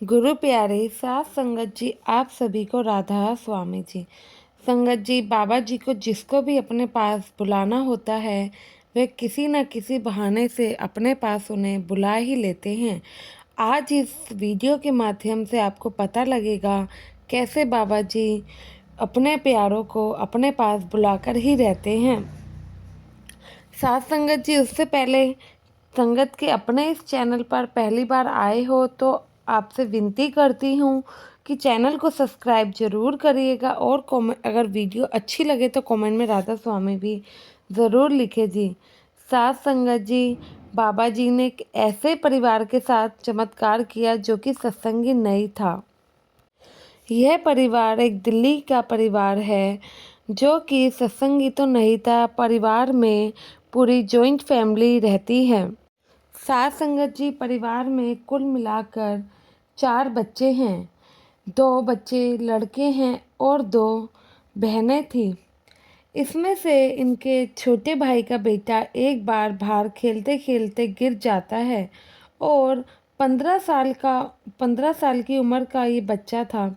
गुरु प्यारे साथ संगत जी, आप सभी को राधा स्वामी जी। संगत जी, बाबा जी को जिसको भी अपने पास बुलाना होता है वे किसी न किसी बहाने से अपने पास उन्हें बुला ही लेते हैं। आज इस वीडियो के माध्यम से आपको पता लगेगा कैसे बाबा जी अपने प्यारों को अपने पास बुलाकर ही रहते हैं। साथ संगत जी, उससे पहले संगत के अपने इस चैनल पर पहली बार आए हो तो आपसे विनती करती हूँ कि चैनल को सब्सक्राइब ज़रूर करिएगा और अगर वीडियो अच्छी लगे तो कमेंट में राधा स्वामी भी ज़रूर लिखे जी। साथ संगत जी, बाबा जी ने एक ऐसे परिवार के साथ चमत्कार किया जो कि सत्संगी नहीं था। यह परिवार एक दिल्ली का परिवार है जो कि सत्संगी तो नहीं था। परिवार में पूरी जॉइंट फैमिली रहती है। साथ संगत जी, परिवार में कुल मिलाकर 4 बच्चे हैं। 2 बच्चे लड़के हैं और 2 बहनें थी। इसमें से इनके छोटे भाई का बेटा एक बार बाहर खेलते खेलते गिर जाता है और 15 साल की उम्र का ये बच्चा था।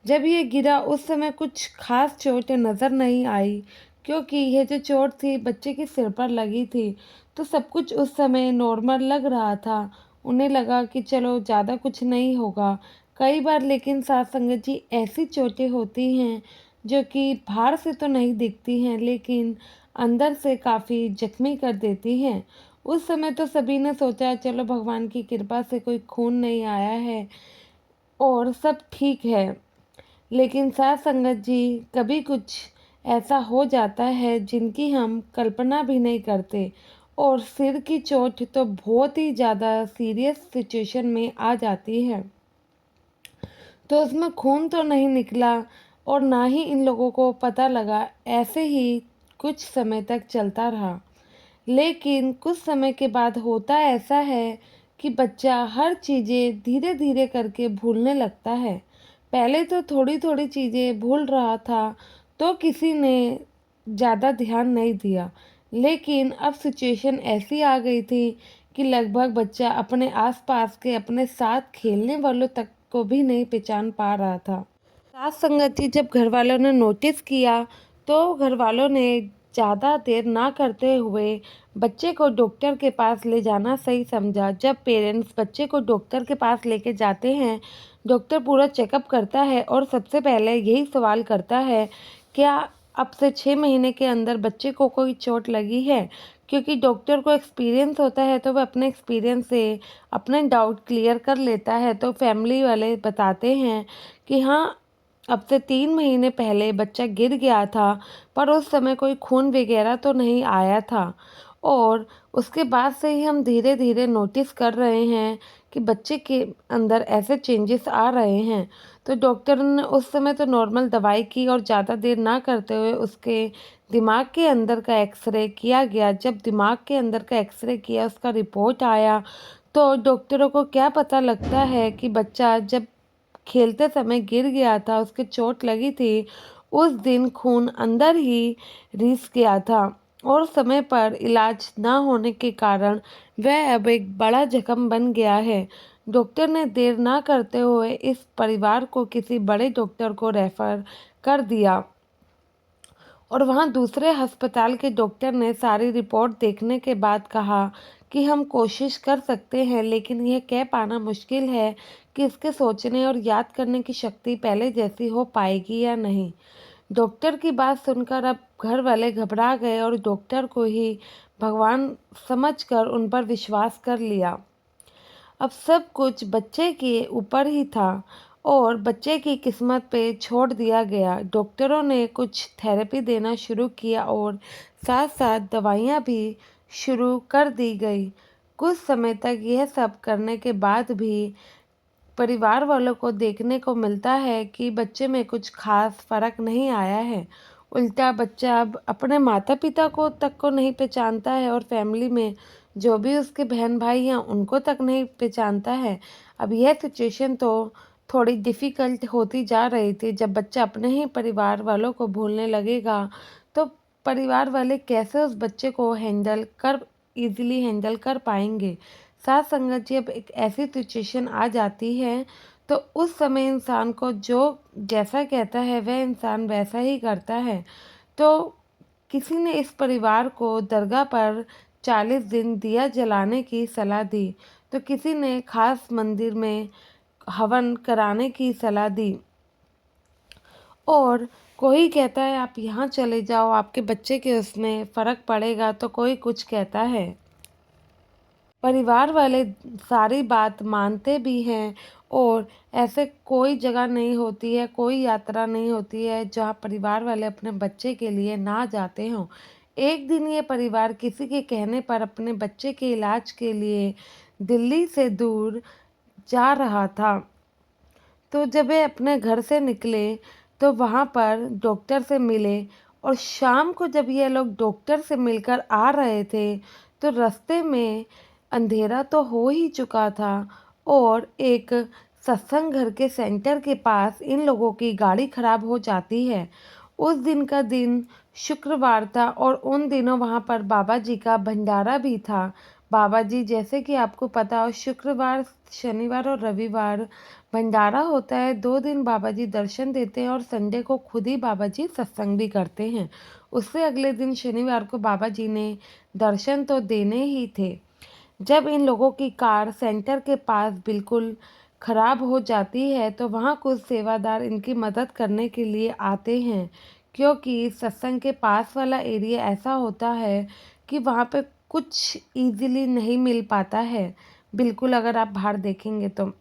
जब ये गिरा उस समय कुछ खास चोट नज़र नहीं आई, क्योंकि यह जो चोट थी बच्चे के सिर पर लगी थी, तो सब कुछ उस समय नॉर्मल लग रहा था। उन्हें लगा कि चलो ज़्यादा कुछ नहीं होगा। कई बार लेकिन साथ संगत जी ऐसी चोटें होती हैं जो कि बाहर से तो नहीं दिखती हैं लेकिन अंदर से काफ़ी जख्मी कर देती हैं। उस समय तो सभी ने सोचा चलो भगवान की कृपा से कोई खून नहीं आया है और सब ठीक है। लेकिन साथ संगत जी, कभी कुछ ऐसा हो जाता है जिनकी हम कल्पना भी नहीं करते और सिर की चोट तो बहुत ही ज़्यादा सीरियस सिचुएशन में आ जाती है। तो उसमें खून तो नहीं निकला और ना ही इन लोगों को पता लगा। ऐसे ही कुछ समय तक चलता रहा। लेकिन कुछ समय के बाद होता ऐसा है कि बच्चा हर चीज़ें धीरे धीरे करके भूलने लगता है। पहले तो थोड़ी थोड़ी चीज़ें भूल रहा था तो किसी ने ज़्यादा ध्यान नहीं दिया, लेकिन अब सिचुएशन ऐसी आ गई थी कि लगभग बच्चा अपने आसपास के अपने साथ खेलने वालों तक को भी नहीं पहचान पा रहा था। साथ संगति जब घर वालों ने नोटिस किया तो घर वालों ने ज़्यादा देर ना करते हुए बच्चे को डॉक्टर के पास ले जाना सही समझा। जब पेरेंट्स बच्चे को डॉक्टर के पास लेके जाते हैं, डॉक्टर पूरा चेकअप करता है और सबसे पहले यही सवाल करता है, क्या अब से 6 महीने के अंदर बच्चे को कोई चोट लगी है? क्योंकि डॉक्टर को एक्सपीरियंस होता है तो वह अपने एक्सपीरियंस से अपने डाउट क्लियर कर लेता है। तो फैमिली वाले बताते हैं कि हाँ, अब से 3 महीने पहले बच्चा गिर गया था पर उस समय कोई खून वगैरह तो नहीं आया था और उसके बाद से ही हम धीरे धीरे नोटिस कर रहे हैं कि बच्चे के अंदर ऐसे चेंजेस आ रहे हैं। तो डॉक्टर ने उस समय तो नॉर्मल दवाई की और ज़्यादा देर ना करते हुए उसके दिमाग के अंदर का एक्सरे किया गया। जब दिमाग के अंदर का एक्सरे किया, उसका रिपोर्ट आया, तो डॉक्टरों को क्या पता लगता है कि बच्चा जब खेलते समय गिर गया था, उसके चोट लगी थी, उस दिन खून अंदर ही रिस गया था और समय पर इलाज ना होने के कारण वह अब एक बड़ा जख्म बन गया है। डॉक्टर ने देर ना करते हुए इस परिवार को किसी बड़े डॉक्टर को रेफर कर दिया और वहाँ दूसरे अस्पताल के डॉक्टर ने सारी रिपोर्ट देखने के बाद कहा कि हम कोशिश कर सकते हैं, लेकिन यह कह पाना मुश्किल है कि इसके सोचने और याद करने की शक्ति पहले जैसी हो पाएगी या नहीं। डॉक्टर की बात सुनकर अब घर वाले घबरा गए और डॉक्टर को ही भगवान समझकर उन पर विश्वास कर लिया। अब सब कुछ बच्चे के ऊपर ही था और बच्चे की किस्मत पे छोड़ दिया गया। डॉक्टरों ने कुछ थेरेपी देना शुरू किया और साथ साथ दवाइयाँ भी शुरू कर दी गई। कुछ समय तक यह सब करने के बाद भी परिवार वालों को देखने को मिलता है कि बच्चे में कुछ खास फर्क नहीं आया है। उल्टा बच्चा अब अपने माता पिता को तक को नहीं पहचानता है और फैमिली में जो भी उसके बहन भाई हैं उनको तक नहीं पहचानता है। अब यह सिचुएशन तो थोड़ी डिफ़िकल्ट होती जा रही थी। जब बच्चा अपने ही परिवार वालों को भूलने लगेगा तो परिवार वाले कैसे उस बच्चे को ईज़िली हैंडल कर पाएंगे। साथ संगत जी, अब एक ऐसी सिचुएशन आ जाती है तो उस समय इंसान को जो जैसा कहता है वह इंसान वैसा ही करता है। तो किसी ने इस परिवार को दरगाह पर 40 दिन दिया जलाने की सलाह दी, तो किसी ने खास मंदिर में हवन कराने की सलाह दी, और कोई कहता है आप यहाँ चले जाओ, आपके बच्चे के उसमें फ़र्क पड़ेगा, तो कोई कुछ कहता है। परिवार वाले सारी बात मानते भी हैं, और ऐसे कोई जगह नहीं होती है, कोई यात्रा नहीं होती है जहाँ परिवार वाले अपने बच्चे के लिए ना जाते हों। एक दिन ये परिवार किसी के कहने पर अपने बच्चे के इलाज के लिए दिल्ली से दूर जा रहा था। तो जब वे अपने घर से निकले तो वहाँ पर डॉक्टर से मिले, और शाम को जब ये लोग डॉक्टर से मिलकर आ रहे थे तो रास्ते में अंधेरा तो हो ही चुका था, और एक सत्संग घर के सेंटर के पास इन लोगों की गाड़ी खराब हो जाती है। उस दिन का दिन शुक्रवार था, और उन दिनों वहाँ पर बाबा जी का भंडारा भी था। बाबा जी, जैसे कि आपको पता हो, शुक्रवार, शनिवार और रविवार भंडारा होता है। 2 दिन बाबा जी दर्शन देते हैं, और संडे को खुद ही बाबा जी सत्संग भी करते हैं। उससे अगले दिन शनिवार को बाबा जी ने दर्शन तो देने ही थे। जब इन लोगों की कार सेंटर के पास बिल्कुल खराब हो जाती है तो वहाँ कुछ सेवादार इनकी मदद करने के लिए आते हैं, क्योंकि सत्संग के पास वाला एरिया ऐसा होता है कि वहाँ पे कुछ ईज़िली नहीं मिल पाता है, बिल्कुल अगर आप बाहर देखेंगे तो।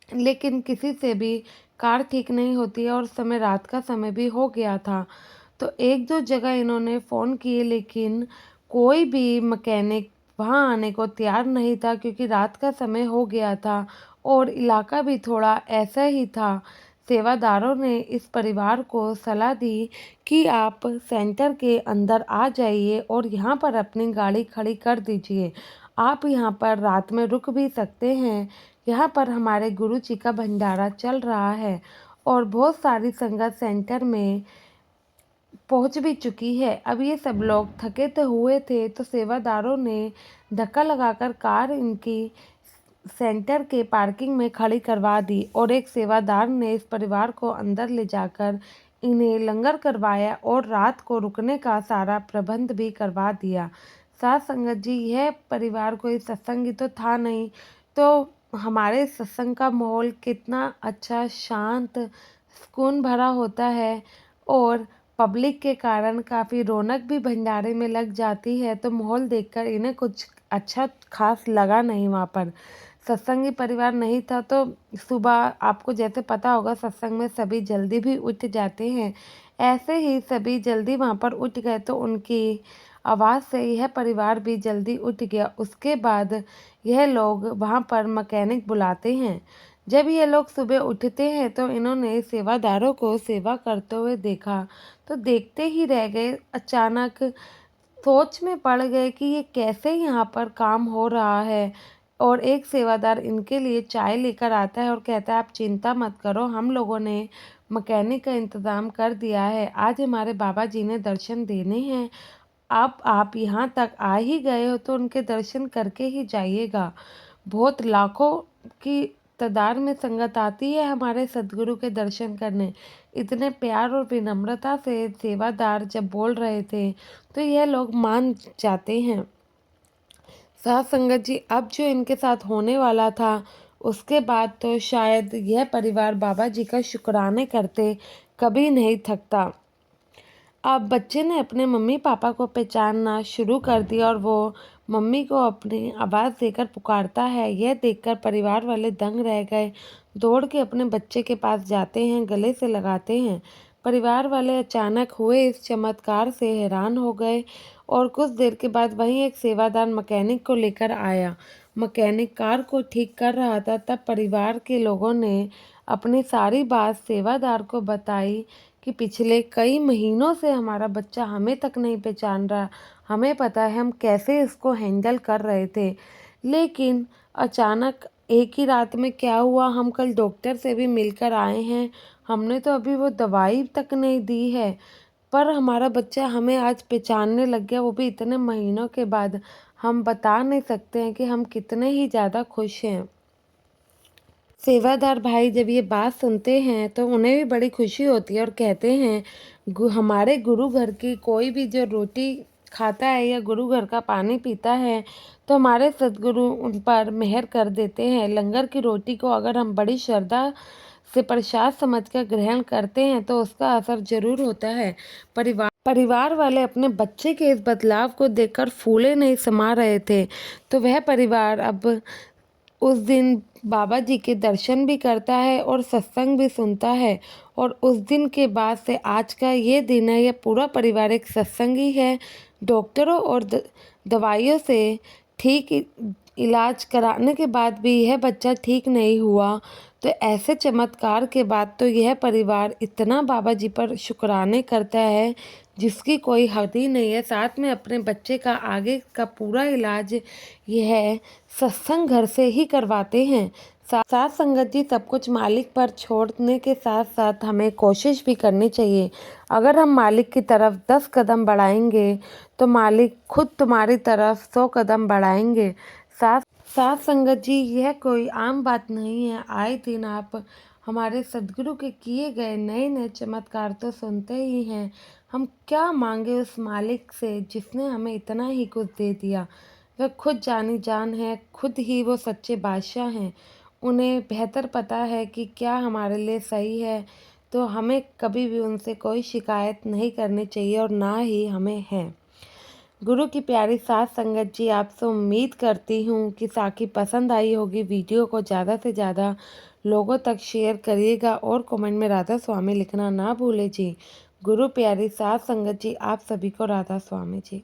लेकिन किसी से भी कार ठीक नहीं होती है, और समय रात का समय भी हो गया था। तो 1-2 जगह इन्होंने फ़ोन किए, लेकिन कोई भी मैकेनिक वहाँ आने को तैयार नहीं था, क्योंकि रात का समय हो गया था और इलाका भी थोड़ा ऐसा ही था। सेवादारों ने इस परिवार को सलाह दी कि आप सेंटर के अंदर आ जाइए और यहाँ पर अपनी गाड़ी खड़ी कर दीजिए। आप यहाँ पर रात में रुक भी सकते हैं। यहाँ पर हमारे गुरु जी का भंडारा चल रहा है, और बहुत सारी संगत सेंटर में पहुंच भी चुकी है। अब ये सब लोग थके तो हुए थे, तो सेवादारों ने धक्का लगाकर कार इनकी सेंटर के पार्किंग में खड़ी करवा दी, और एक सेवादार ने इस परिवार को अंदर ले जाकर इन्हें लंगर करवाया और रात को रुकने का सारा प्रबंध भी करवा दिया। साथ संगत जी, यह परिवार कोई सत्संगी तो था नहीं, तो हमारे सत्संग का माहौल कितना अच्छा, शांत, सुकून भरा होता है, और पब्लिक के कारण काफ़ी रौनक भी भंडारे में लग जाती है। तो माहौल देखकर इन्हें कुछ अच्छा खास लगा नहीं वहाँ पर। सत्संगी परिवार नहीं था, तो सुबह आपको जैसे पता होगा सत्संग में सभी जल्दी भी उठ जाते हैं। ऐसे ही सभी जल्दी वहाँ पर उठ गए, तो उनकी आवाज़ से यह परिवार भी जल्दी उठ गया। उसके बाद यह लोग वहाँ पर मैकेनिक बुलाते हैं। जब ये लोग सुबह उठते हैं तो इन्होंने सेवादारों को सेवा करते हुए देखा, तो देखते ही रह गए। अचानक सोच में पड़ गए कि ये कैसे यहाँ पर काम हो रहा है, और एक सेवादार इनके लिए चाय लेकर आता है और कहता है आप चिंता मत करो, हम लोगों ने मैकेनिक का इंतज़ाम कर दिया है। आज हमारे बाबा जी ने दर्शन देने हैं, आप यहाँ तक आ ही गए हो तो उनके दर्शन करके ही जाइएगा। बहुत लाखों की तादाद में संगत आती है हमारे सद्गुरु के दर्शन करने। इतने प्यार और विनम्रता से सेवादार जब बोल रहे थे तो यह लोग मान जाते हैं। साथ संगत जी, अब जो इनके साथ होने वाला था उसके बाद तो शायद यह परिवार बाबा जी का शुक्राने करते कभी नहीं थकता। अब बच्चे ने अपने मम्मी पापा को पहचानना शुरू कर दिया, और वो मम्मी को अपनी आवाज़ देकर पुकारता है। यह देखकर परिवार वाले दंग रह गए। दौड़ के अपने बच्चे के पास जाते हैं, गले से लगाते हैं। परिवार वाले अचानक हुए इस चमत्कार से हैरान हो गए, और कुछ देर के बाद वहीं एक सेवादार मैकेनिक को लेकर आया। मैकेनिक कार को ठीक कर रहा था, तब परिवार के लोगों ने अपनी सारी बात सेवादार को बताई कि पिछले कई महीनों से हमारा बच्चा हमें तक नहीं पहचान रहा। हमें पता है हम कैसे इसको हैंडल कर रहे थे, लेकिन अचानक एक ही रात में क्या हुआ, हम कल डॉक्टर से भी मिलकर आए हैं। हमने तो अभी वो दवाई तक नहीं दी है, पर हमारा बच्चा हमें आज पहचानने लग गया, वो भी इतने महीनों के बाद। हम बता नहीं सकते हैं कि हम कितने ही ज़्यादा खुश हैं। सेवादार भाई जब ये बात सुनते हैं तो उन्हें भी बड़ी खुशी होती है और कहते हैं, हमारे गुरु घर की कोई भी जो रोटी खाता है या गुरु घर का पानी पीता है तो हमारे सद्गुरु उन पर मेहर कर देते हैं। लंगर की रोटी को अगर हम बड़ी श्रद्धा से प्रसाद समझकर ग्रहण करते हैं तो उसका असर जरूर होता है। परिवार वाले अपने बच्चे के इस बदलाव को देखकर फूले नहीं समा रहे थे। तो वह परिवार अब उस दिन बाबा जी के दर्शन भी करता है और सत्संग भी सुनता है। और उस दिन के बाद से आज का ये दिन है, यह पूरा परिवार एक सत्संगी है। डॉक्टरों और दवाइयों से ठीक इलाज कराने के बाद भी यह बच्चा ठीक नहीं हुआ। तो ऐसे चमत्कार के बाद तो यह परिवार इतना बाबा जी पर शुक्राने करता है जिसकी कोई हद ही नहीं है। साथ में अपने बच्चे का आगे का पूरा इलाज यह सत्संग घर से ही करवाते हैं। साथ संगत जी, सब कुछ मालिक पर छोड़ने के साथ साथ हमें कोशिश भी करनी चाहिए। अगर हम मालिक की तरफ 10 कदम बढ़ाएंगे तो मालिक खुद तुम्हारी तरफ 100 कदम बढ़ाएंगे। साथ साथ संगत जी, यह कोई आम बात नहीं है। आए दिन आप हमारे सदगुरु के किए गए नए नए चमत्कार तो सुनते ही हैं। हम क्या मांगे उस मालिक से जिसने हमें इतना ही कुछ दे दिया। वह खुद जानी जान है, खुद ही वो सच्चे बादशाह हैं। उन्हें बेहतर पता है कि क्या हमारे लिए सही है। तो हमें कभी भी उनसे कोई शिकायत नहीं करनी चाहिए और ना ही हमें है। गुरु की प्यारी साथ संगत जी, आपसे उम्मीद करती हूँ कि साखी पसंद आई होगी। वीडियो को ज़्यादा से ज़्यादा लोगों तक शेयर करिएगा और कमेंट में राधा स्वामी लिखना ना भूले जी। गुरु प्यारी साथ संगत जी, आप सभी को राधा स्वामी जी।